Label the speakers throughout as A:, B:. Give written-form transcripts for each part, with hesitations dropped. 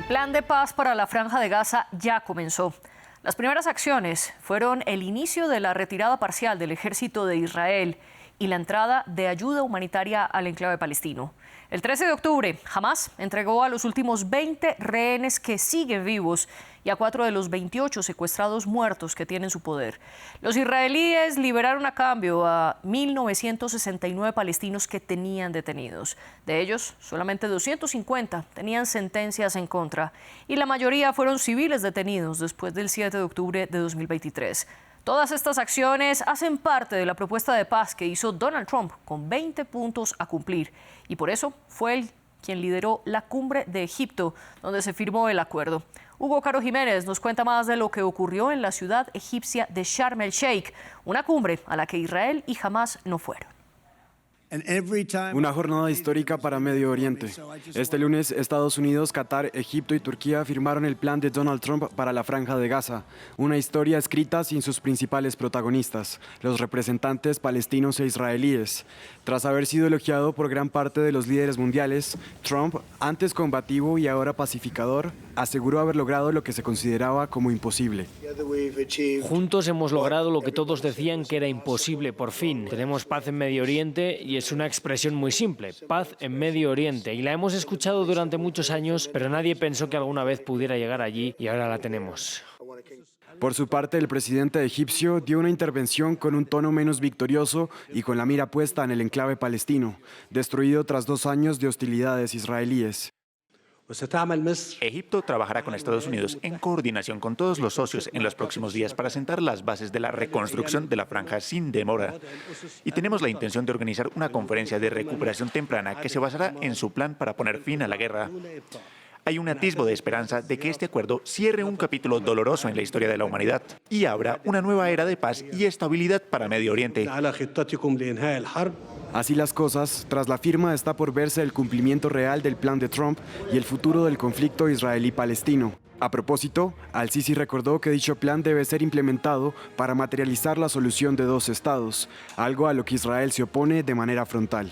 A: El plan de paz para la Franja de Gaza ya comenzó. Las primeras acciones fueron el inicio de la retirada parcial del ejército de Israel y la entrada de ayuda humanitaria al enclave palestino. El 13 de octubre, Hamás entregó a los últimos 20 rehenes que siguen vivos y a 4 de los 28 secuestrados muertos que tienen su poder. Los israelíes liberaron a cambio a 1.969 palestinos que tenían detenidos. De ellos, solamente 250 tenían sentencias en contra y la mayoría fueron civiles detenidos después del 7 de octubre de 2023. Todas estas acciones hacen parte de la propuesta de paz que hizo Donald Trump con 20 puntos a cumplir y por eso fue él quien lideró la cumbre de Egipto, donde se firmó el acuerdo. Hugo Caro Jiménez nos cuenta más de lo que ocurrió en la ciudad egipcia de Sharm el Sheikh, una cumbre a la que Israel y Hamás no fueron.
B: Una jornada histórica para Medio Oriente. Este lunes, Estados Unidos, Qatar, Egipto y Turquía firmaron el plan de Donald Trump para la Franja de Gaza, una historia escrita sin sus principales protagonistas, los representantes palestinos e israelíes. Tras haber sido elogiado por gran parte de los líderes mundiales, Trump, antes combativo y ahora pacificador, aseguró haber logrado lo que se consideraba como imposible.
C: Juntos hemos logrado lo que todos decían que era imposible, por fin. Tenemos paz en Medio Oriente y es una expresión muy simple, paz en Medio Oriente. Y la hemos escuchado durante muchos años, pero nadie pensó que alguna vez pudiera llegar allí y ahora la tenemos.
B: Por su parte, el presidente egipcio dio una intervención con un tono menos victorioso y con la mira puesta en el enclave palestino, destruido tras 2 años de hostilidades israelíes.
D: Egipto trabajará con Estados Unidos en coordinación con todos los socios en los próximos días para sentar las bases de la reconstrucción de la franja sin demora. Y tenemos la intención de organizar una conferencia de recuperación temprana que se basará en su plan para poner fin a la guerra. Hay un atisbo de esperanza de que este acuerdo cierre un capítulo doloroso en la historia de la humanidad y abra una nueva era de paz y estabilidad para Medio Oriente.
B: Así las cosas, tras la firma está por verse el cumplimiento real del plan de Trump y el futuro del conflicto israelí-palestino. A propósito, Al-Sisi recordó que dicho plan debe ser implementado para materializar la solución de 2 estados, algo a lo que Israel se opone de manera frontal.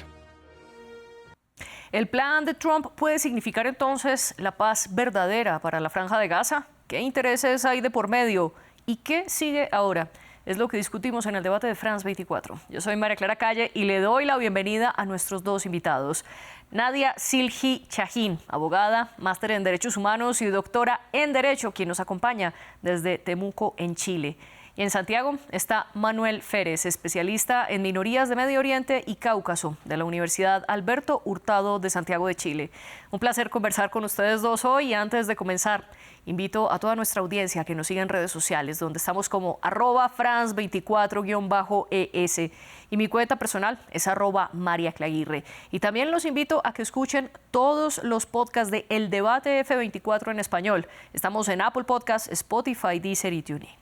A: ¿El plan de Trump puede significar entonces la paz verdadera para la Franja de Gaza? ¿Qué intereses hay de por medio? ¿Y qué sigue ahora? Es lo que discutimos en el debate de France 24. Yo soy María Clara Calle y le doy la bienvenida a nuestros 2 invitados. Nadia Silhi Chahín, abogada, máster en Derechos Humanos y doctora en Derecho, quien nos acompaña desde Temuco, en Chile. Y en Santiago está Manuel Férez, especialista en minorías de Medio Oriente y Cáucaso, de la Universidad Alberto Hurtado de Santiago de Chile. Un placer conversar con ustedes dos hoy y antes de comenzar, invito a toda nuestra audiencia que nos siga en redes sociales, donde estamos como @France24_ES y mi cuenta personal es @mariaclaguirre. Y también los invito a que escuchen todos los podcasts de El Debate F24 en español. Estamos en Apple Podcasts, Spotify, Deezer y TuneIn.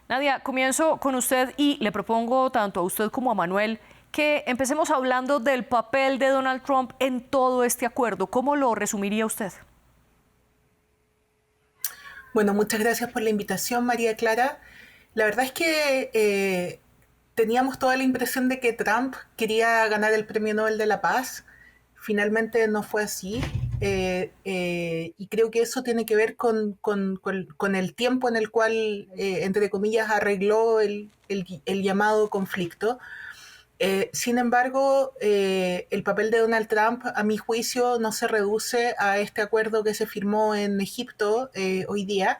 A: Nadia, comienzo con usted y le propongo tanto a usted como a Manuel que empecemos hablando del papel de Donald Trump en todo este acuerdo. ¿Cómo lo resumiría usted?
E: Bueno, muchas gracias por la invitación, María Clara. La verdad es que teníamos toda la impresión de que Trump quería ganar el Premio Nobel de la Paz. Finalmente no fue así. Y creo que eso tiene que ver con el tiempo en el cual, entre comillas, arregló el llamado conflicto. Sin embargo, el papel de Donald Trump, a mi juicio, no se reduce a este acuerdo que se firmó en Egipto hoy día,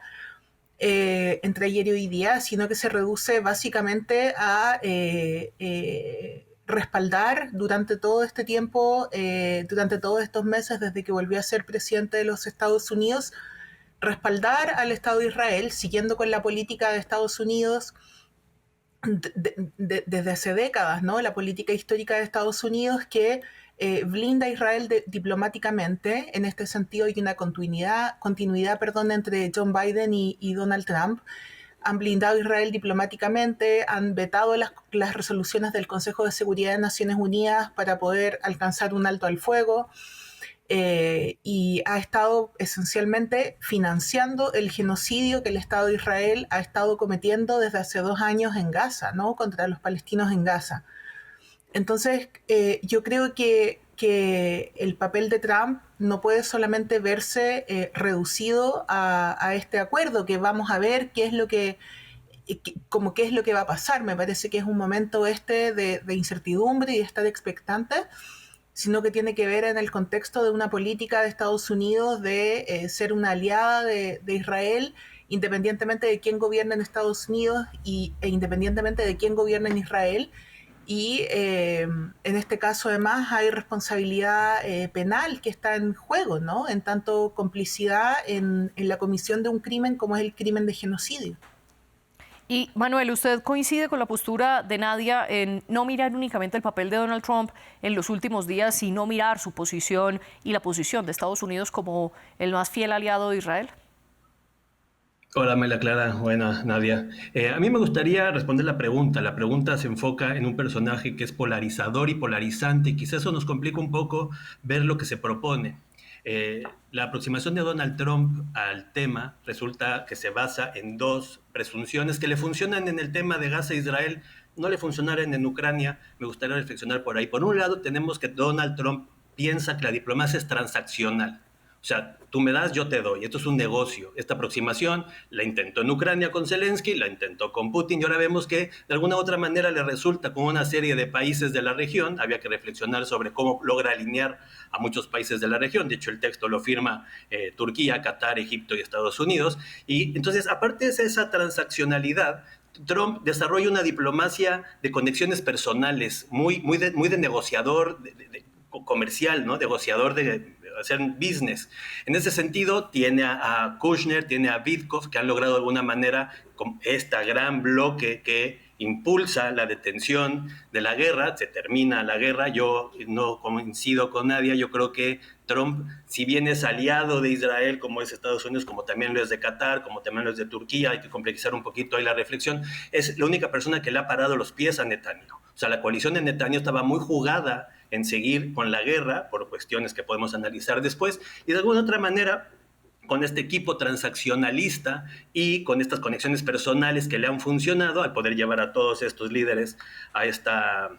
E: entre ayer y hoy día, sino que se reduce básicamente a respaldar durante todo este tiempo, durante todos estos meses, desde que volvió a ser presidente de los Estados Unidos, respaldar al Estado de Israel, siguiendo con la política de Estados Unidos desde hace décadas, ¿no? La política histórica de Estados Unidos que blinda a Israel diplomáticamente. En este sentido hay una continuidad entre John Biden y Donald Trump. Han blindado a Israel diplomáticamente, han vetado las resoluciones del Consejo de Seguridad de Naciones Unidas para poder alcanzar un alto al fuego, y ha estado esencialmente financiando el genocidio que el Estado de Israel ha estado cometiendo desde hace 2 años en Gaza, ¿no? Contra los palestinos en Gaza. Entonces, yo creo que que el papel de Trump no puede solamente verse reducido a este acuerdo, que vamos a ver qué es lo que va a pasar. Me parece que es un momento de incertidumbre y de estar expectante, sino que tiene que ver en el contexto de una política de Estados Unidos de ser una aliada de Israel, independientemente de quién gobierna en Estados Unidos e independientemente de quién gobierna en Israel. Y en este caso además hay responsabilidad penal que está en juego, ¿no? En tanto complicidad en la comisión de un crimen como es el crimen de genocidio.
A: Y Manuel, ¿usted coincide con la postura de Nadia en no mirar únicamente el papel de Donald Trump en los últimos días, sino mirar su posición y la posición de Estados Unidos como el más fiel aliado de Israel?
F: Hola, María Clara. Buenas, Nadia. A mí me gustaría responder la pregunta. La pregunta se enfoca en un personaje que es polarizador y polarizante, y quizás eso nos complica un poco ver lo que se propone. La aproximación de Donald Trump al tema resulta que se basa en dos presunciones que le funcionan en el tema de Gaza e Israel, no le funcionaran en Ucrania. Me gustaría reflexionar por ahí. Por un lado, tenemos que Donald Trump piensa que la diplomacia es transaccional. O sea, tú me das, yo te doy. Esto es un negocio. Esta aproximación la intentó en Ucrania con Zelensky, la intentó con Putin, y ahora vemos que de alguna u otra manera le resulta con una serie de países de la región. Había que reflexionar sobre cómo logra alinear a muchos países de la región. De hecho, el texto lo firma Turquía, Qatar, Egipto y Estados Unidos. Y entonces, aparte de esa transaccionalidad, Trump desarrolla una diplomacia de conexiones personales, muy de negociador, comercial, ¿no? Negociador de hacer business. En ese sentido, tiene a Kushner, tiene a Witkoff, que han logrado de alguna manera con este gran bloque que impulsa la detención de la guerra. Se termina la guerra. Yo no coincido con Nadia. Yo creo que Trump, si bien es aliado de Israel, como es Estados Unidos, como también lo es de Qatar, como también lo es de Turquía, hay que complejizar un poquito ahí la reflexión, es la única persona que le ha parado los pies a Netanyahu. O sea, la coalición de Netanyahu estaba muy jugada en seguir con la guerra, por cuestiones que podemos analizar después, y de alguna otra manera, con este equipo transaccionalista y con estas conexiones personales que le han funcionado, al poder llevar a todos estos líderes a esta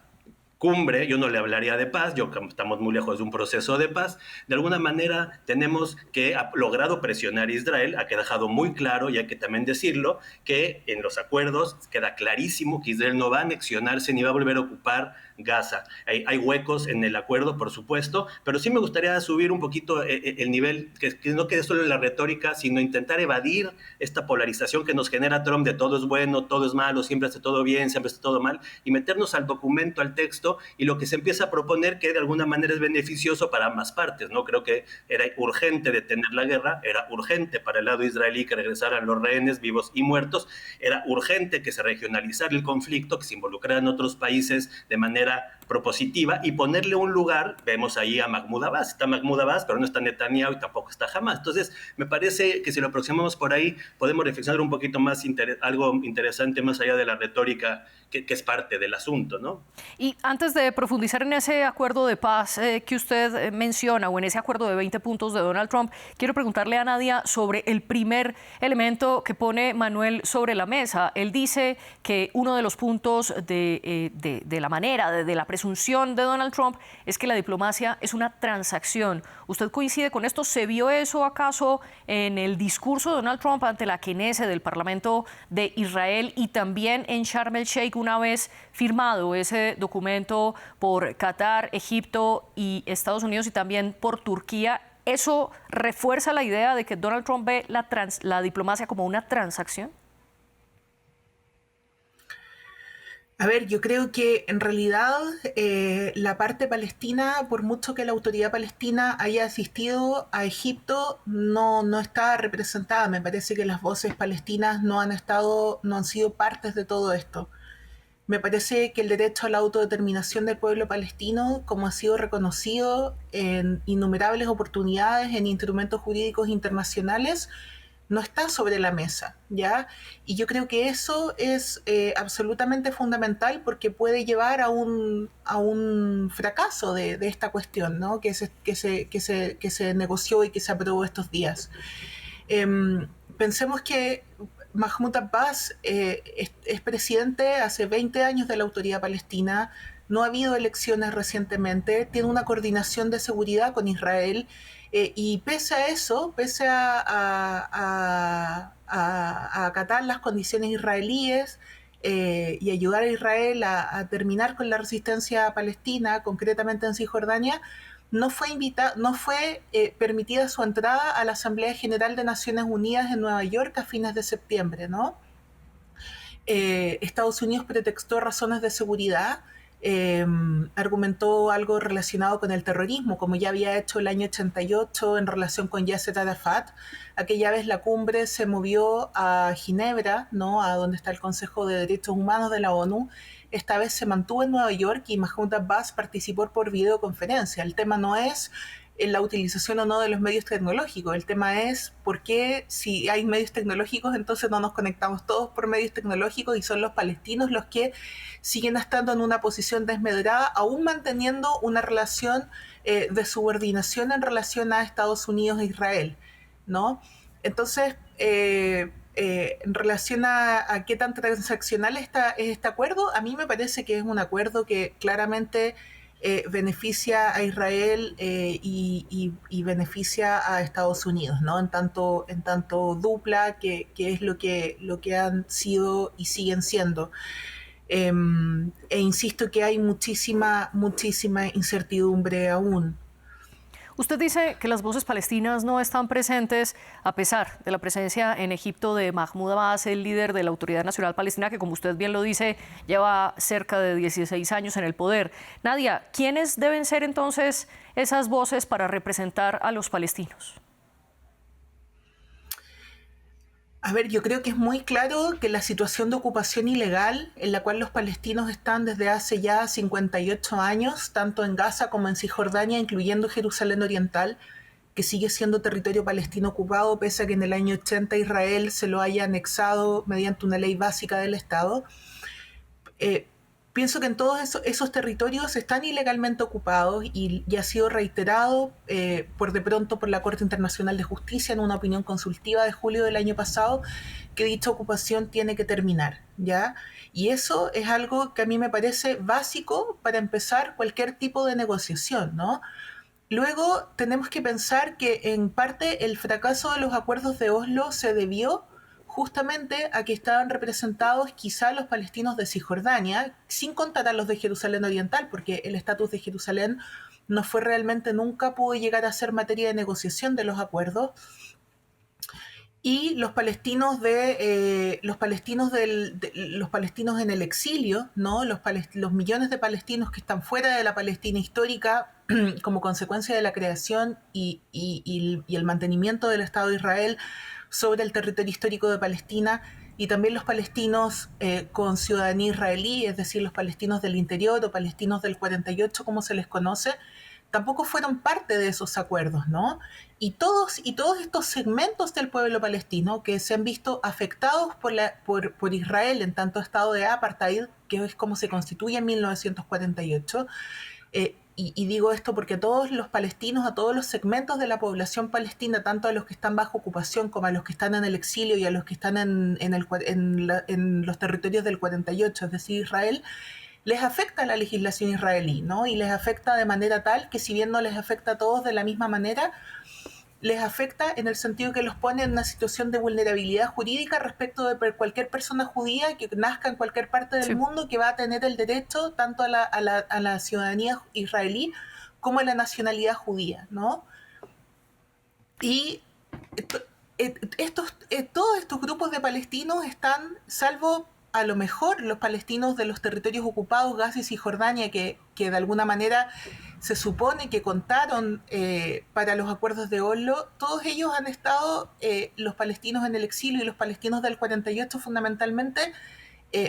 F: cumbre, yo no le hablaría de paz, estamos muy lejos de un proceso de paz. De alguna manera tenemos que ha logrado presionar a Israel, ha quedado muy claro, y hay que también decirlo, que en los acuerdos queda clarísimo que Israel no va a anexionarse ni va a volver a ocupar Gaza. Hay huecos en el acuerdo, por supuesto, pero sí me gustaría subir un poquito el nivel, que no quede solo en la retórica, sino intentar evadir esta polarización que nos genera Trump de todo es bueno, todo es malo, siempre hace todo bien, siempre hace todo mal, y meternos al documento, al texto, y lo que se empieza a proponer que de alguna manera es beneficioso para ambas partes, ¿no? Creo que era urgente detener la guerra, era urgente para el lado israelí que regresaran los rehenes vivos y muertos, era urgente que se regionalizara el conflicto, que se involucraran otros países de manera propositiva y ponerle un lugar. Vemos ahí a Mahmoud Abbas, está Mahmoud Abbas, pero no está Netanyahu y tampoco está Hamas. Entonces, me parece que si lo aproximamos por ahí, podemos reflexionar un poquito más, algo interesante más allá de la retórica que es parte del asunto, ¿no?
A: Y antes de profundizar en ese acuerdo de paz que usted menciona, o en ese acuerdo de 20 puntos de Donald Trump, quiero preguntarle a Nadia sobre el primer elemento que pone Manuel sobre la mesa. Él dice que uno de los puntos de la manera, de la presunción de Donald Trump, es que la diplomacia es una transacción. ¿Usted coincide con esto? ¿Se vio eso acaso en el discurso de Donald Trump ante la Knesset del Parlamento de Israel y también en Sharm el Sheikh una vez firmado ese documento por Qatar, Egipto y Estados Unidos y también por Turquía? ¿Eso refuerza la idea de que Donald Trump ve la diplomacia como una transacción?
E: A ver, yo creo que en realidad la parte palestina, por mucho que la autoridad palestina haya asistido a Egipto, no está representada. Me parece que las voces palestinas no han sido partes de todo esto. Me parece que el derecho a la autodeterminación del pueblo palestino, como ha sido reconocido en innumerables oportunidades en instrumentos jurídicos internacionales, no está sobre la mesa, ¿ya? Y yo creo que eso es absolutamente fundamental porque puede llevar a un fracaso de esta cuestión, ¿no? que se negoció y que se aprobó estos días. Pensemos que Mahmoud Abbas es presidente hace 20 años de la Autoridad Palestina, no ha habido elecciones recientemente, tiene una coordinación de seguridad con Israel, y pese a eso, pese a acatar las condiciones israelíes y ayudar a Israel a terminar con la resistencia palestina, concretamente en Cisjordania, no fue permitida su entrada a la Asamblea General de Naciones Unidas en Nueva York a fines de septiembre, ¿no? Estados Unidos pretextó razones de seguridad, argumentó algo relacionado con el terrorismo, como ya había hecho el año 88 en relación con Yasser Arafat. Aquella vez la cumbre se movió a Ginebra, ¿no? A donde está el Consejo de Derechos Humanos de la ONU. Esta vez se mantuvo en Nueva York y Mahmoud Abbas participó por videoconferencia. El tema no es la utilización o no de los medios tecnológicos. El tema es por qué, si hay medios tecnológicos, entonces no nos conectamos todos por medios tecnológicos y son los palestinos los que siguen estando en una posición desmedrada, aún manteniendo una relación de subordinación en relación a Estados Unidos e Israel, ¿no? Entonces, en relación a qué tan transaccional es este acuerdo, a mí me parece que es un acuerdo que claramente beneficia a Israel y beneficia a Estados Unidos, ¿no? En tanto dupla, que es lo que han sido y siguen siendo. E insisto que hay muchísima incertidumbre aún.
A: Usted dice que las voces palestinas no están presentes a pesar de la presencia en Egipto de Mahmoud Abbas, el líder de la Autoridad Nacional Palestina, que como usted bien lo dice, lleva cerca de 16 años en el poder. Nadia, ¿quiénes deben ser entonces esas voces para representar a los palestinos?
E: A ver, yo creo que es muy claro que la situación de ocupación ilegal en la cual los palestinos están desde hace ya 58 años, tanto en Gaza como en Cisjordania, incluyendo Jerusalén Oriental, que sigue siendo territorio palestino ocupado, pese a que en el año 80 Israel se lo haya anexado mediante una ley básica del Estado. Pienso que en todos esos territorios están ilegalmente ocupados y ha sido reiterado por la Corte Internacional de Justicia en una opinión consultiva de julio del año pasado, que dicha ocupación tiene que terminar, ¿ya? Y eso es algo que a mí me parece básico para empezar cualquier tipo de negociación, ¿no? Luego tenemos que pensar que en parte el fracaso de los acuerdos de Oslo se debió justamente a que estaban representados quizá los palestinos de Cisjordania, sin contar a los de Jerusalén Oriental, porque el estatus de Jerusalén no fue realmente, nunca pudo llegar a ser materia de negociación de los acuerdos. Y los palestinos los palestinos en el exilio, ¿no? Los millones de palestinos que están fuera de la Palestina histórica como consecuencia de la creación y el mantenimiento del Estado de Israel sobre el territorio histórico de Palestina, y también los palestinos con ciudadanía israelí, es decir, los palestinos del interior o palestinos del 48, como se les conoce, tampoco fueron parte de esos acuerdos, ¿no? Y todos estos segmentos del pueblo palestino que se han visto afectados por Israel en tanto estado de apartheid, que es como se constituye en 1948, y digo esto porque a todos los palestinos, a todos los segmentos de la población palestina, tanto a los que están bajo ocupación como a los que están en el exilio y a los que están en los territorios del 48, es decir, Israel, les afecta la legislación israelí, ¿no? Y les afecta de manera tal que, si bien no les afecta a todos de la misma manera, les afecta en el sentido que los pone en una situación de vulnerabilidad jurídica respecto de cualquier persona judía que nazca en cualquier parte del mundo, que va a tener el derecho tanto a la ciudadanía israelí como a la nacionalidad judía, ¿no? Y todos estos grupos de palestinos están, salvo a lo mejor los palestinos de los territorios ocupados, Gaza y Cisjordania, que de alguna manera se supone que contaron para los acuerdos de Oslo, todos ellos han estado, los palestinos en el exilio y los palestinos del 48 fundamentalmente,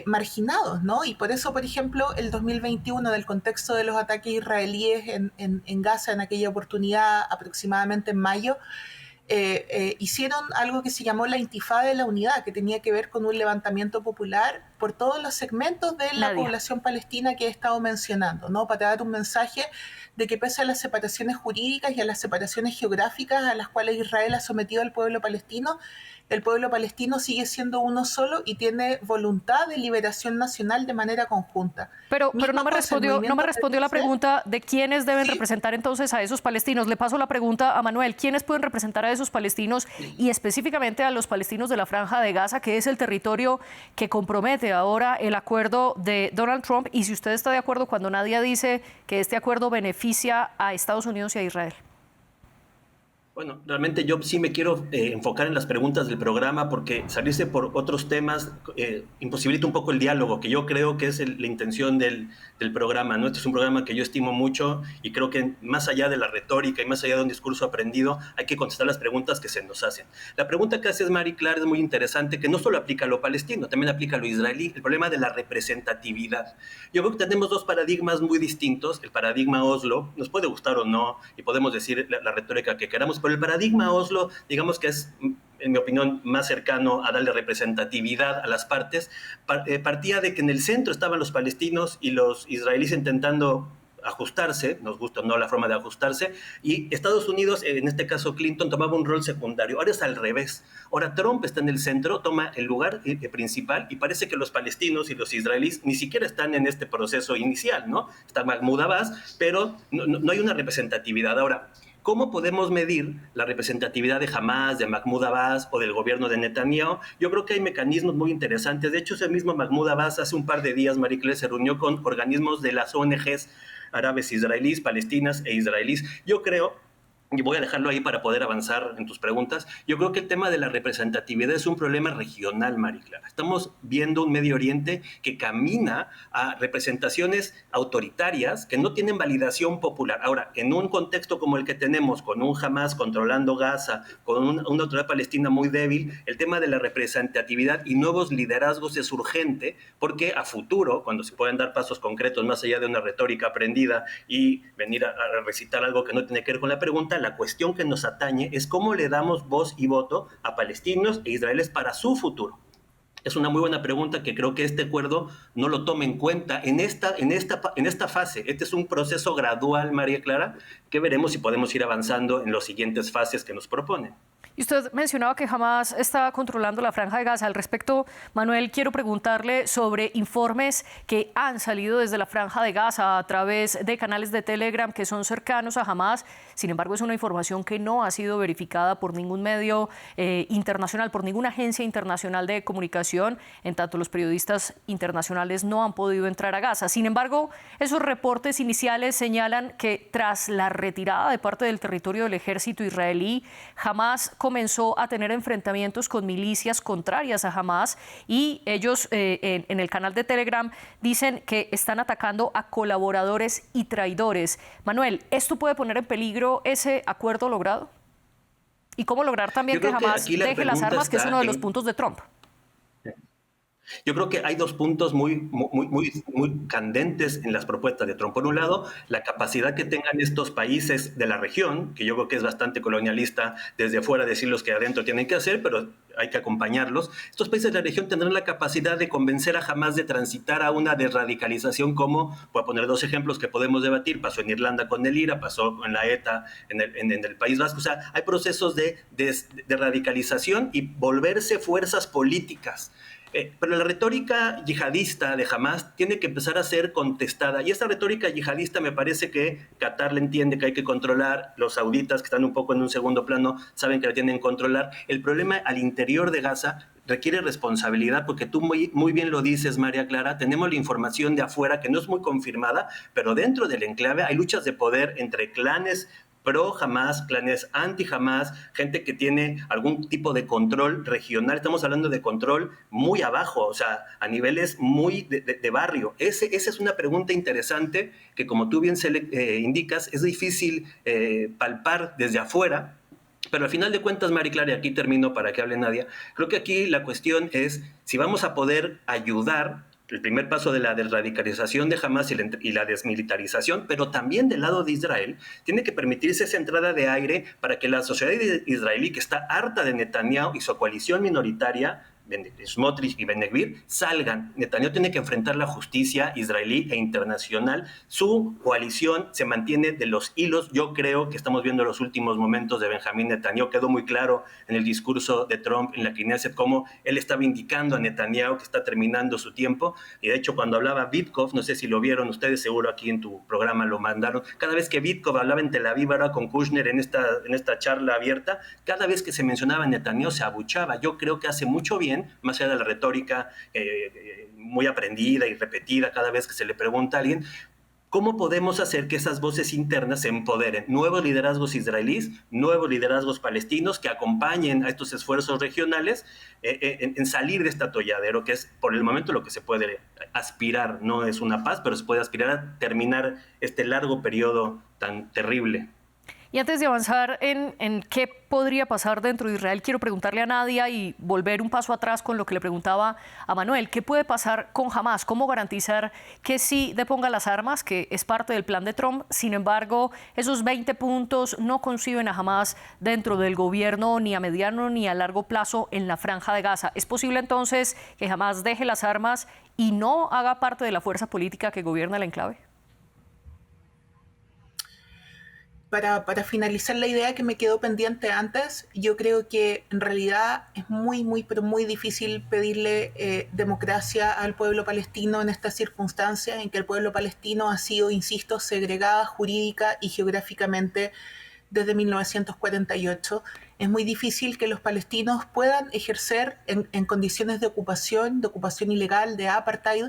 E: marginados, ¿no? Y por eso, por ejemplo, el 2021, del contexto de los ataques israelíes en Gaza, en aquella oportunidad, aproximadamente en mayo, hicieron algo que se llamó la Intifada de la Unidad, que tenía que ver con un levantamiento popular por todos los segmentos de la población palestina que he estado mencionando, ¿no? Para dar un mensaje de que, pese a las separaciones jurídicas y a las separaciones geográficas a las cuales Israel ha sometido al pueblo palestino, el pueblo palestino sigue siendo uno solo y tiene voluntad de liberación nacional de manera conjunta.
A: Pero no me respondió la pregunta de quiénes deben representar entonces a esos palestinos. Le paso la pregunta a Manuel. ¿Quiénes pueden representar a esos palestinos y específicamente a los palestinos de la Franja de Gaza, que es el territorio que compromete ahora el acuerdo de Donald Trump? Y si usted está de acuerdo cuando Nadia dice que este acuerdo beneficia a Estados Unidos y a Israel.
F: Bueno, realmente yo sí me quiero enfocar en las preguntas del programa porque salirse por otros temas imposibilita un poco el diálogo, que yo creo que es la intención del programa, ¿no? Este es un programa que yo estimo mucho y creo que más allá de la retórica y más allá de un discurso aprendido, hay que contestar las preguntas que se nos hacen. La pregunta que hace Mari Clara es muy interesante, que no solo aplica a lo palestino, también aplica a lo israelí, el problema de la representatividad. Yo creo que tenemos dos paradigmas muy distintos. El paradigma Oslo, nos puede gustar o no, y podemos decir la retórica que queramos, pero el paradigma Oslo, digamos que es, en mi opinión, más cercano a darle representatividad a las partes, partía de que en el centro estaban los palestinos y los israelíes intentando ajustarse, nos gusta o no la forma de ajustarse, y Estados Unidos, en este caso Clinton, tomaba un rol secundario. Ahora es al revés. Ahora Trump está en el centro, toma el lugar principal y parece que los palestinos y los israelíes ni siquiera están en este proceso inicial, ¿no? Está Mahmoud Abbas, pero no hay una representatividad. Ahora, ¿cómo podemos medir la representatividad de Hamas, de Mahmoud Abbas o del gobierno de Netanyahu? Yo creo que hay mecanismos muy interesantes. De hecho, ese mismo Mahmoud Abbas hace un par de días, Marie Claire, se reunió con organismos de las ONGs árabes israelíes, palestinas e israelíes. Yo creo, y voy a dejarlo ahí para poder avanzar en tus preguntas, yo creo que el tema de la representatividad es un problema regional, María Clara. Estamos viendo un Medio Oriente que camina a representaciones autoritarias que no tienen validación popular. Ahora, en un contexto como el que tenemos, con un Hamas controlando Gaza, con una autoridad palestina muy débil, el tema de la representatividad y nuevos liderazgos es urgente, porque a futuro, cuando se pueden dar pasos concretos más allá de una retórica aprendida y venir a recitar algo que no tiene que ver con la pregunta, la cuestión que nos atañe es cómo le damos voz y voto a palestinos e israelíes para su futuro. Es una muy buena pregunta que creo que este acuerdo no lo toma en cuenta en esta fase. Este es un proceso gradual, María Clara, que veremos si podemos ir avanzando en las siguientes fases que nos proponen.
A: Y usted mencionaba que Hamas está controlando la Franja de Gaza. Al respecto, Manuel, quiero preguntarle sobre informes que han salido desde la Franja de Gaza a través de canales de Telegram que son cercanos a Hamas. Sin embargo, es una información que no ha sido verificada por ningún medio internacional, por ninguna agencia internacional de comunicación. En tanto, los periodistas internacionales no han podido entrar a Gaza. Sin embargo, esos reportes iniciales señalan que tras la retirada de parte del territorio del ejército israelí, Hamas comenzó a tener enfrentamientos con milicias contrarias a Hamas y ellos en el canal de Telegram dicen que están atacando a colaboradores y traidores. Manuel, ¿esto puede poner en peligro ese acuerdo logrado? ¿Y cómo lograr también que Hamas deje las armas, que es uno de los puntos de Trump?
F: Yo creo que hay dos puntos muy candentes en las propuestas de Trump. Por un lado, la capacidad que tengan estos países de la región, que yo creo que es bastante colonialista desde afuera decir los que adentro tienen que hacer, pero hay que acompañarlos. Estos países de la región tendrán la capacidad de convencer a Hamas de transitar a una desradicalización, como, voy a poner dos ejemplos que podemos debatir, pasó en Irlanda con el IRA, pasó en la ETA en el País Vasco. O sea, hay procesos de radicalización y volverse fuerzas políticas. Pero la retórica yihadista de Hamas tiene que empezar a ser contestada. Y esta retórica yihadista me parece que Qatar la entiende, que hay que controlar. Los sauditas, que están un poco en un segundo plano, saben que la tienen que controlar. El problema al interior de Gaza requiere responsabilidad, porque tú muy bien lo dices, María Clara, tenemos la información de afuera que no es muy confirmada, pero dentro del enclave hay luchas de poder entre clanes pro-Hamas, clanes anti-Hamas, gente que tiene algún tipo de control regional. Estamos hablando de control muy abajo, o sea, a niveles muy de barrio. Esa es una pregunta interesante que, como tú bien indicas, es difícil palpar desde afuera. Pero al final de cuentas, María Clara, y aquí termino para que hable Nadia, creo que aquí la cuestión es si vamos a poder ayudar el primer paso de la desradicalización de Hamas y la desmilitarización, pero también del lado de Israel, tiene que permitirse esa entrada de aire para que la sociedad israelí, que está harta de Netanyahu y su coalición minoritaria, Smotrich y Ben-Gvir salgan. Netanyahu tiene que enfrentar la justicia israelí e internacional. Su coalición se mantiene de los hilos. Yo creo que estamos viendo los últimos momentos de Benjamín Netanyahu. Quedó muy claro en el discurso de Trump en la Knesset cómo él estaba indicando a Netanyahu que está terminando su tiempo. Y de hecho, cuando hablaba Vitkov, no sé si lo vieron ustedes, seguro aquí en tu programa lo mandaron, cada vez que Vitkov hablaba en Tel Aviv ahora con Kushner en esta charla abierta, cada vez que se mencionaba Netanyahu se abuchaba. Yo creo que hace mucho bien, más allá de la retórica muy aprendida y repetida cada vez que se le pregunta a alguien, ¿cómo podemos hacer que esas voces internas se empoderen? Nuevos liderazgos israelíes, nuevos liderazgos palestinos que acompañen a estos esfuerzos regionales en salir de este atolladero, que es por el momento lo que se puede aspirar. No es una paz, pero se puede aspirar a terminar este largo periodo tan terrible.
A: Y antes de avanzar en qué podría pasar dentro de Israel, quiero preguntarle a Nadia y volver un paso atrás con lo que le preguntaba a Manuel. ¿Qué puede pasar con Hamás? ¿Cómo garantizar que sí deponga las armas, que es parte del plan de Trump? Sin embargo, esos 20 puntos no conciben a Hamás dentro del gobierno ni a mediano ni a largo plazo en la Franja de Gaza. ¿Es posible entonces que Hamás deje las armas y no haga parte de la fuerza política que gobierna el enclave?
E: Para finalizar la idea que me quedó pendiente antes, yo creo que en realidad es pero muy difícil pedirle democracia al pueblo palestino en estas circunstancias en que el pueblo palestino ha sido, insisto, segregada jurídica y geográficamente desde 1948. Es muy difícil que los palestinos puedan ejercer en condiciones de ocupación ilegal, de apartheid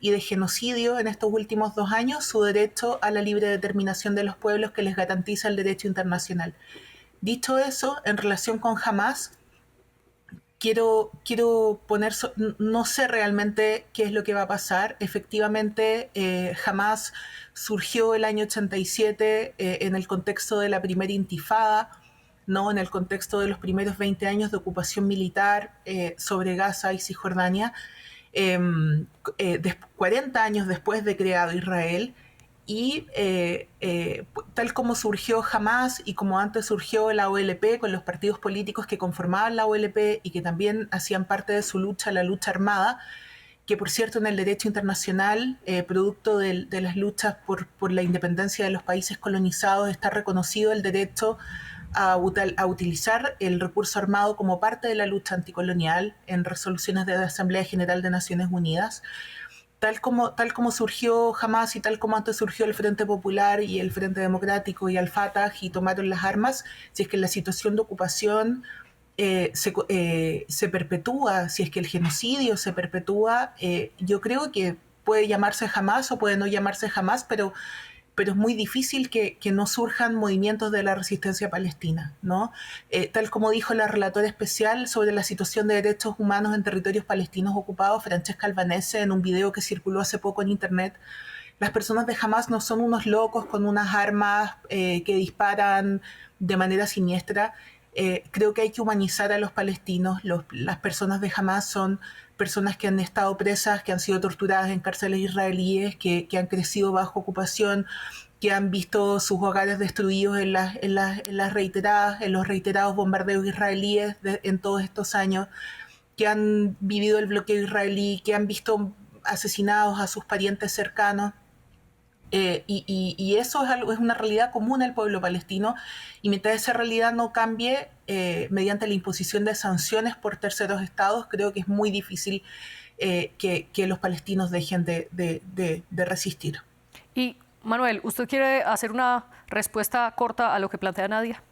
E: y de genocidio en estos últimos 2 años su derecho a la libre determinación de los pueblos que les garantiza el derecho internacional. Dicho eso, en relación con Hamás, quiero poner, no sé realmente qué es lo que va a pasar. Efectivamente, Hamás surgió el año 87 en el contexto de la primera intifada, ¿no? En el contexto de los primeros 20 años de ocupación militar sobre Gaza y Cisjordania. 40 años después de creado Israel y tal como surgió Hamás y como antes surgió la OLP con los partidos políticos que conformaban la OLP y que también hacían parte de su lucha, la lucha armada, que por cierto en el derecho internacional, producto de las luchas por la independencia de los países colonizados, está reconocido el derecho a utilizar el recurso armado como parte de la lucha anticolonial en resoluciones de la Asamblea General de Naciones Unidas. Tal como surgió Hamás y tal como antes surgió el Frente Popular y el Frente Democrático y Al-Fatah y tomaron las armas, si es que la situación de ocupación se perpetúa, si es que el genocidio se perpetúa, yo creo que puede llamarse Hamás o puede no llamarse Hamás, pero es muy difícil que no surjan movimientos de la resistencia palestina, ¿no? Tal como dijo la relatora especial sobre la situación de derechos humanos en territorios palestinos ocupados, Francesca Albanese, en un video que circuló hace poco en internet, las personas de Hamás no son unos locos con unas armas que disparan de manera siniestra. Creo que hay que humanizar a los palestinos. Las personas de Hamás son personas que han estado presas, que han sido torturadas en cárceles israelíes, que han crecido bajo ocupación, que han visto sus hogares destruidos en los reiterados bombardeos israelíes en todos estos años, que han vivido el bloqueo israelí, que han visto asesinados a sus parientes cercanos. Y eso es una realidad común al pueblo palestino, y mientras esa realidad no cambie mediante la imposición de sanciones por terceros estados, creo que es muy difícil que los palestinos dejen de resistir.
A: Y Manuel, ¿usted quiere hacer una respuesta corta a lo que plantea Nadia?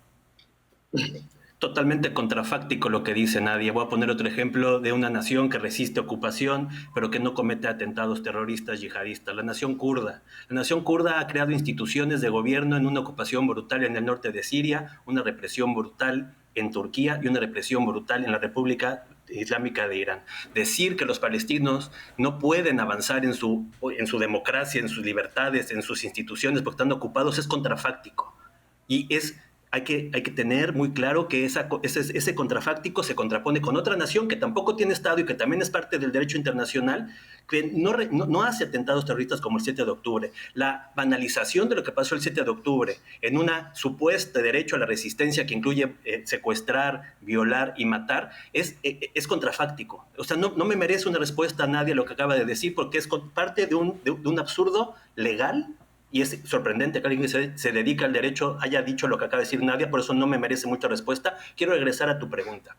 F: Totalmente contrafáctico lo que dice Nadia. Voy a poner otro ejemplo de una nación que resiste ocupación, pero que no comete atentados terroristas yihadistas. La nación kurda. La nación kurda ha creado instituciones de gobierno en una ocupación brutal en el norte de Siria, una represión brutal en Turquía y una represión brutal en la República Islámica de Irán. Decir que los palestinos no pueden avanzar en su democracia, en sus libertades, en sus instituciones porque están ocupados es contrafáctico. Y es hay que tener muy claro que ese contrafáctico se contrapone con otra nación que tampoco tiene Estado y que también es parte del derecho internacional, que no hace atentados terroristas como el 7 de octubre. La banalización de lo que pasó el 7 de octubre en una supuesta derecho a la resistencia que incluye secuestrar, violar y matar es contrafáctico. O sea, no me merece una respuesta a nadie a lo que acaba de decir, porque es parte de un absurdo legal. Y es sorprendente que alguien que se dedica al derecho haya dicho lo que acaba de decir Nadia, por eso no me merece mucha respuesta. Quiero regresar a tu pregunta.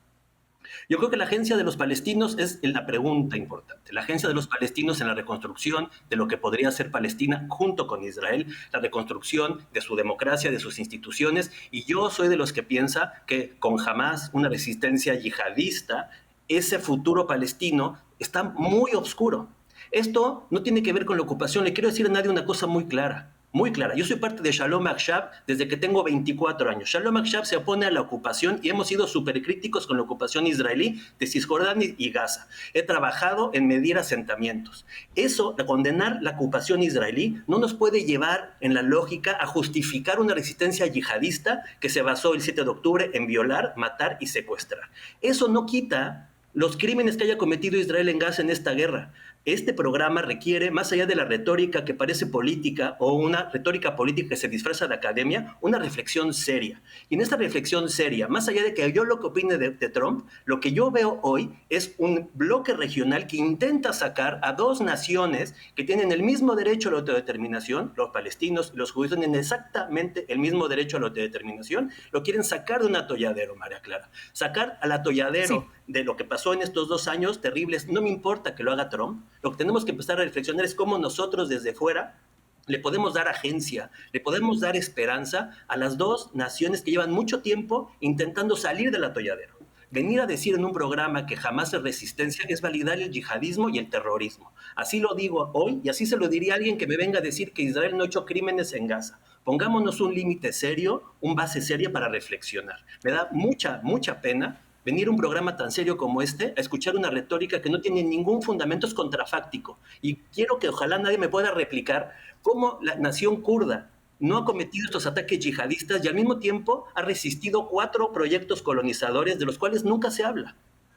F: Yo creo que la agencia de los palestinos es la pregunta importante. La agencia de los palestinos en la reconstrucción de lo que podría ser Palestina junto con Israel, la reconstrucción de su democracia, de sus instituciones, y yo soy de los que piensa que con Hamas, una resistencia yihadista, ese futuro palestino está muy oscuro. Esto no tiene que ver con la ocupación. Le quiero decir a nadie una cosa muy clara. Muy clara. Yo soy parte de Shalom Achshava desde que tengo 24 años. Shalom Achshava se opone a la ocupación y hemos sido súper críticos con la ocupación israelí de Cisjordania y Gaza. He trabajado en medir asentamientos. Eso, de condenar la ocupación israelí, no nos puede llevar en la lógica a justificar una resistencia yihadista que se basó el 7 de octubre en violar, matar y secuestrar. Eso no quita los crímenes que haya cometido Israel en Gaza en esta guerra. Este programa requiere, más allá de la retórica que parece política o una retórica política que se disfraza de academia, una reflexión seria. Y en esta reflexión seria, más allá de que yo lo que opine de Trump, lo que yo veo hoy es un bloque regional que intenta sacar a dos naciones que tienen el mismo derecho a la autodeterminación, los palestinos y los judíos tienen exactamente el mismo derecho a la autodeterminación, lo quieren sacar de un atolladero, María Clara. Sacar al atolladero de lo que pasó en estos 2 años terribles, no me importa que lo haga Trump. Lo que tenemos que empezar a reflexionar es cómo nosotros desde fuera le podemos dar agencia, le podemos dar esperanza a las dos naciones que llevan mucho tiempo intentando salir del atolladero. Venir a decir en un programa que jamás es resistencia es validar el yihadismo y el terrorismo. Así lo digo hoy y así se lo diría a alguien que me venga a decir que Israel no ha hecho crímenes en Gaza. Pongámonos un límite serio, un base seria para reflexionar. Me da mucha pena venir a un programa tan serio como este a escuchar una retórica que no tiene ningún fundamento, es contrafáctico. Y quiero que ojalá nadie me pueda replicar cómo la nación kurda no ha cometido estos ataques yihadistas y al mismo tiempo ha resistido 4 proyectos colonizadores de los cuales nunca se habla.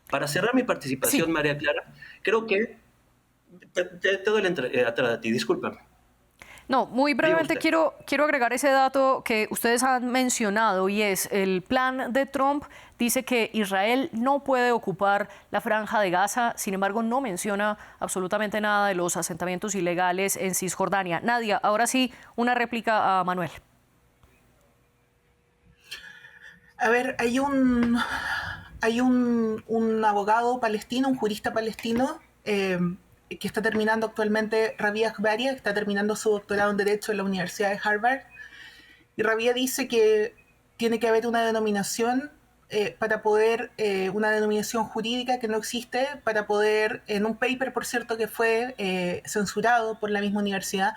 F: Para cerrar mi participación, María Clara, creo que te doy la entrada a ti, discúlpame.
A: No, muy brevemente quiero agregar ese dato que ustedes han mencionado y es el plan de Trump dice que Israel no puede ocupar la Franja de Gaza, sin embargo no menciona absolutamente nada de los asentamientos ilegales en Cisjordania. Nadia, ahora sí, una réplica a Manuel.
E: A ver, hay un abogado palestino, un jurista palestino, que está terminando actualmente, Rabia Akbaria, que está terminando su doctorado en Derecho en la Universidad de Harvard. Y Rabia dice que tiene que haber una denominación para poder, una denominación jurídica que no existe, para poder, en un paper, por cierto, que fue censurado por la misma universidad,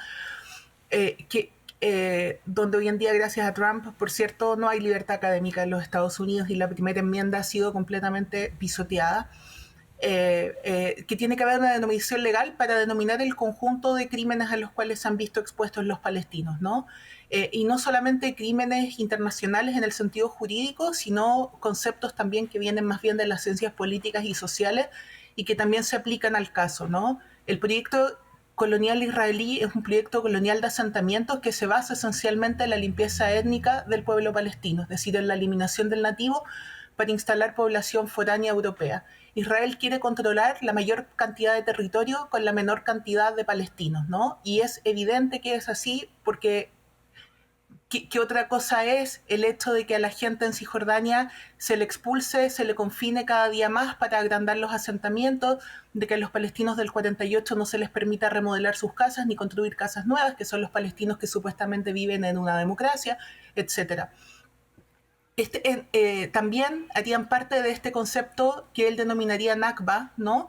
E: donde hoy en día, gracias a Trump, por cierto, no hay libertad académica en los Estados Unidos y la primera enmienda ha sido completamente pisoteada. Que tiene que haber una denominación legal para denominar el conjunto de crímenes a los cuales se han visto expuestos los palestinos, ¿no? Y no solamente crímenes internacionales en el sentido jurídico, sino conceptos también que vienen más bien de las ciencias políticas y sociales y que también se aplican al caso, ¿no? El proyecto colonial israelí es un proyecto colonial de asentamientos que se basa esencialmente en la limpieza étnica del pueblo palestino, es decir, en la eliminación del nativo para instalar población foránea europea. Israel quiere controlar la mayor cantidad de territorio con la menor cantidad de palestinos, ¿no? Y es evidente que es así porque ¿qué otra cosa es el hecho de que a la gente en Cisjordania se le expulse, se le confine cada día más para agrandar los asentamientos, de que a los palestinos del 48 no se les permita remodelar sus casas ni construir casas nuevas, que son los palestinos que supuestamente viven en una democracia, etcétera? También harían parte de este concepto que él denominaría Nakba, ¿no?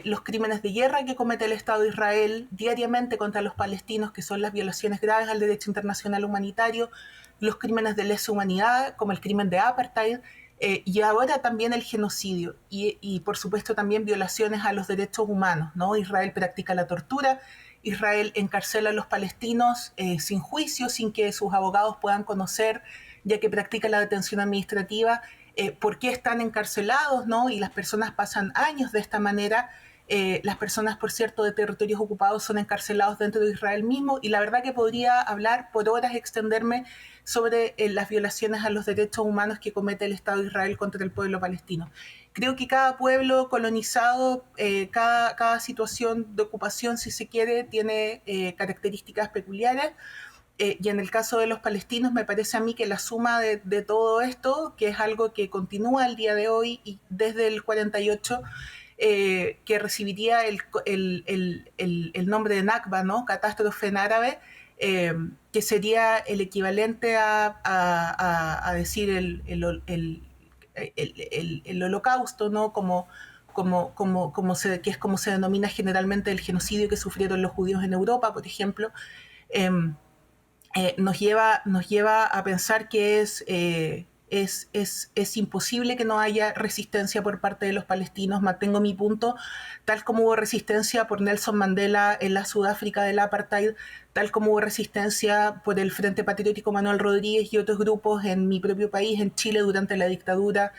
E: Los crímenes de guerra que comete el Estado de Israel diariamente contra los palestinos, que son las violaciones graves al derecho internacional humanitario, los crímenes de lesa humanidad, como el crimen de apartheid, y ahora también el genocidio, y por supuesto también violaciones a los derechos humanos, ¿no? Israel practica la tortura, Israel encarcela a los palestinos sin juicio, sin que sus abogados puedan conocer ya que practica la detención administrativa, por qué están encarcelados, ¿no? Y las personas pasan años de esta manera. Las personas, por cierto, de territorios ocupados son encarcelados dentro de Israel mismo, y la verdad que podría hablar por horas, extenderme sobre las violaciones a los derechos humanos que comete el Estado de Israel contra el pueblo palestino. Creo que cada pueblo colonizado, cada situación de ocupación, si se quiere, tiene características peculiares. Y en el caso de los palestinos, me parece a mí que la suma de todo esto, que es algo que continúa el día de hoy y desde el 48, que recibiría el nombre de Nakba, ¿no? Catástrofe en árabe, que sería el equivalente a decir el holocausto, ¿no? Que es como se denomina generalmente el genocidio que sufrieron los judíos en Europa, por ejemplo. Nos lleva a pensar que es imposible que no haya resistencia por parte de los palestinos. Mantengo mi punto, tal como hubo resistencia por Nelson Mandela en la Sudáfrica del apartheid, tal como hubo resistencia por el Frente Patriótico Manuel Rodríguez y otros grupos en mi propio país, en Chile, durante la dictadura,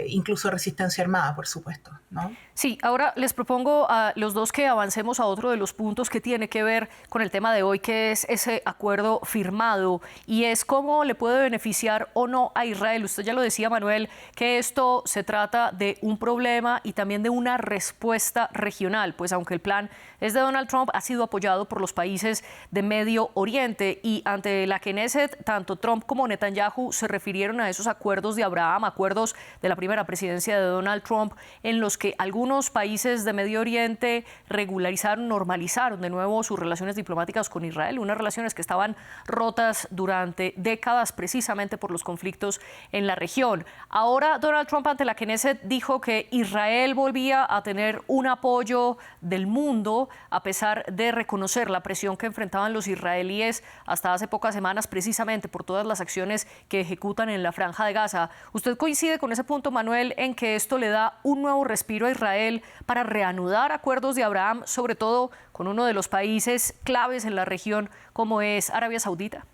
E: incluso resistencia armada, por supuesto, ¿no?
A: Sí, ahora les propongo a los dos que avancemos a otro de los puntos que tiene que ver con el tema de hoy, que es ese acuerdo firmado, y es cómo le puede beneficiar o no a Israel. Usted ya lo decía, Manuel, que esto se trata de un problema y también de una respuesta regional, pues aunque el plan es de Donald Trump, ha sido apoyado por los países de Medio Oriente, y ante la Knesset, tanto Trump como Netanyahu se refirieron a esos acuerdos de Abraham, acuerdos de la primera presidencia de Donald Trump, en los que algunos países de Medio Oriente regularizaron, normalizaron de nuevo sus relaciones diplomáticas con Israel, unas relaciones que estaban rotas durante décadas precisamente por los conflictos en la región. Ahora Donald Trump ante la Knesset dijo que Israel volvía a tener un apoyo del mundo a pesar de reconocer la presión que enfrentaban los israelíes hasta hace pocas semanas precisamente por todas las acciones que ejecutan en la Franja de Gaza. ¿Usted coincide con ese punto, Manuel, en que esto le da un nuevo respiro a Israel para reanudar acuerdos de Abraham, sobre todo con uno de los países claves en la región como es Arabia Saudita?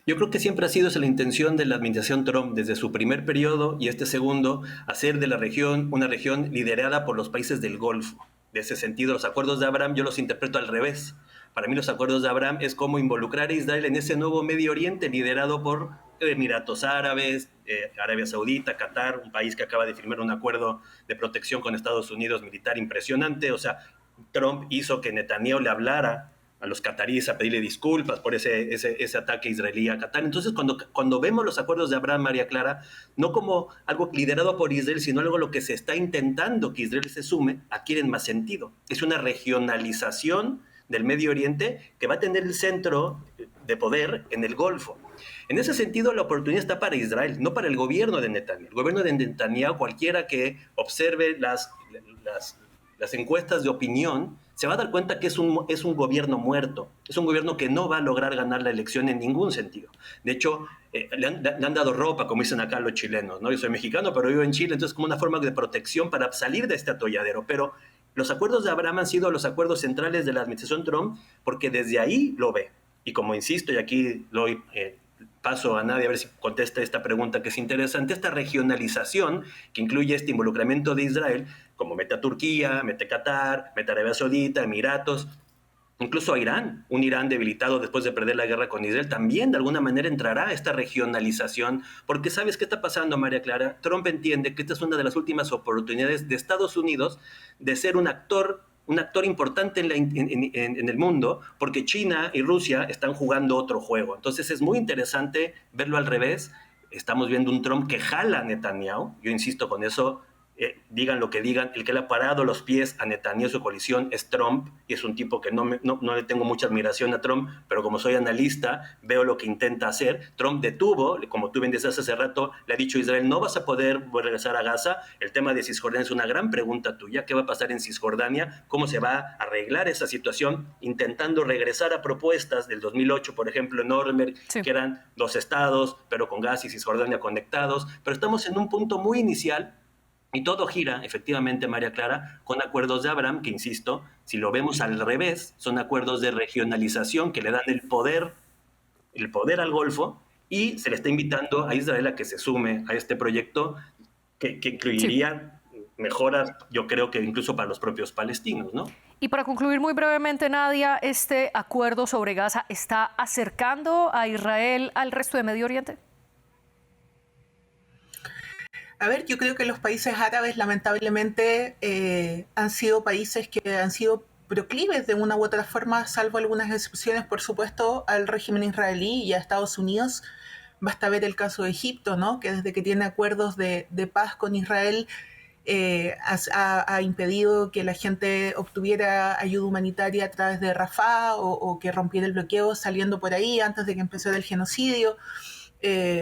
F: Yo creo que siempre ha sido esa la intención de la administración Trump desde su primer periodo y este segundo, hacer de la región una región liderada por los países del Golfo. De ese sentido, los acuerdos de Abraham yo los interpreto al revés. Para mí los acuerdos de Abraham es como involucrar a Israel en ese nuevo Medio Oriente liderado por Emiratos Árabes, Arabia Saudita, Qatar, un país que acaba de firmar un acuerdo de protección con Estados Unidos militar impresionante. O sea, Trump hizo que Netanyahu le hablara a los cataríes a pedirle disculpas por ese ataque israelí a Qatar. Entonces, cuando vemos los acuerdos de Abraham, María Clara, no como algo liderado por Israel, sino algo a lo que se está intentando que Israel se sume, adquieren más sentido. Es una regionalización del Medio Oriente que va a tener el centro de poder en el Golfo. En ese sentido, la oportunidad está para Israel, no para el gobierno de Netanyahu. El gobierno de Netanyahu, cualquiera que observe las encuestas de opinión, se va a dar cuenta que es un gobierno muerto. Es un gobierno que no va a lograr ganar la elección en ningún sentido. De hecho, le han dado ropa, como dicen acá los chilenos, ¿no? Yo soy mexicano, pero vivo en Chile, entonces como una forma de protección para salir de este atolladero. Pero los acuerdos de Abraham han sido los acuerdos centrales de la administración Trump, porque desde ahí lo ve. Y como insisto, y aquí lo paso a Nadia a ver si contesta esta pregunta que es interesante, esta regionalización que incluye este involucramiento de Israel, como mete a Turquía, mete a Qatar, mete a Arabia Saudita, Emiratos, incluso a Irán, un Irán debilitado después de perder la guerra con Israel, también de alguna manera entrará a esta regionalización, porque ¿sabes qué está pasando, María Clara? Trump entiende que esta es una de las últimas oportunidades de Estados Unidos de ser un actor importante en el mundo, porque China y Rusia están jugando otro juego. Entonces es muy interesante verlo al revés. Estamos viendo un Trump que jala a Netanyahu. Yo insisto con eso, digan lo que digan, el que le ha parado los pies a Netanyahu y su coalición es Trump, y es un tipo que no le tengo mucha admiración a Trump, pero como soy analista, veo lo que intenta hacer. Trump detuvo, como tú bien decías hace rato, le ha dicho a Israel, no vas a poder regresar a Gaza. El tema de Cisjordania es una gran pregunta tuya. ¿Qué va a pasar en Cisjordania? ¿Cómo se va a arreglar esa situación? Intentando regresar a propuestas del 2008, por ejemplo, en Nuremberg, sí, que eran 2 estados, pero con Gaza y Cisjordania conectados. Pero estamos en un punto muy inicial. Y todo gira, efectivamente, María Clara, con acuerdos de Abraham, que insisto, si lo vemos al revés, son acuerdos de regionalización que le dan el poder el poder al Golfo, y se le está invitando a Israel a que se sume a este proyecto que incluiría mejoras, yo creo que incluso para los propios palestinos, ¿no?
A: Y para concluir muy brevemente, Nadia, ¿este acuerdo sobre Gaza está acercando a Israel al resto de Medio Oriente?
E: A ver, yo creo que los países árabes lamentablemente han sido países que han sido proclives de una u otra forma, salvo algunas excepciones, por supuesto, al régimen israelí y a Estados Unidos. Basta ver el caso de Egipto, ¿no? Que desde que tiene acuerdos de paz con Israel ha impedido que la gente obtuviera ayuda humanitaria a través de Rafah o que rompiera el bloqueo saliendo por ahí antes de que empezara el genocidio.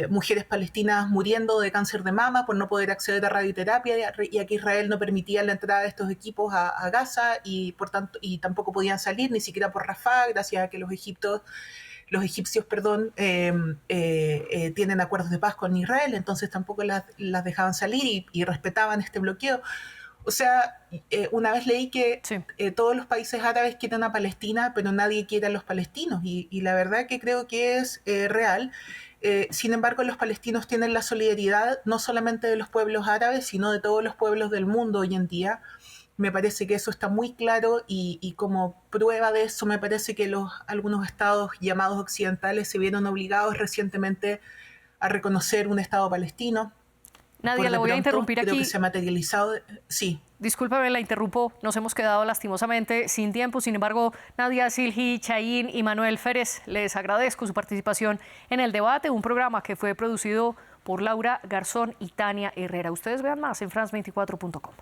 E: Mujeres palestinas muriendo de cáncer de mama por no poder acceder a radioterapia, ya que Israel no permitía la entrada de estos equipos a Gaza y por tanto y tampoco podían salir ni siquiera por Rafah, gracias a que los egipcios tienen acuerdos de paz con Israel, entonces tampoco las dejaban salir y respetaban este bloqueo. O sea, una vez leí que todos los países árabes quieren a Palestina, pero nadie quiere a los palestinos, y la verdad que creo que es real. Sin embargo, los palestinos tienen la solidaridad no solamente de los pueblos árabes, sino de todos los pueblos del mundo hoy en día. Me parece que eso está muy claro y como prueba de eso me parece que algunos estados llamados occidentales se vieron obligados recientemente a reconocer un estado palestino.
A: Nadia, la voy a interrumpir
E: creo
A: aquí.
E: Que se ha materializado. Sí.
A: Discúlpame, la interrumpo. Nos hemos quedado lastimosamente sin tiempo. Sin embargo, Nadia Silhi, Chaín y Manuel Férez, les agradezco su participación en el debate, un programa que fue producido por Laura Garzón y Tania Herrera. Ustedes vean más en france24.com.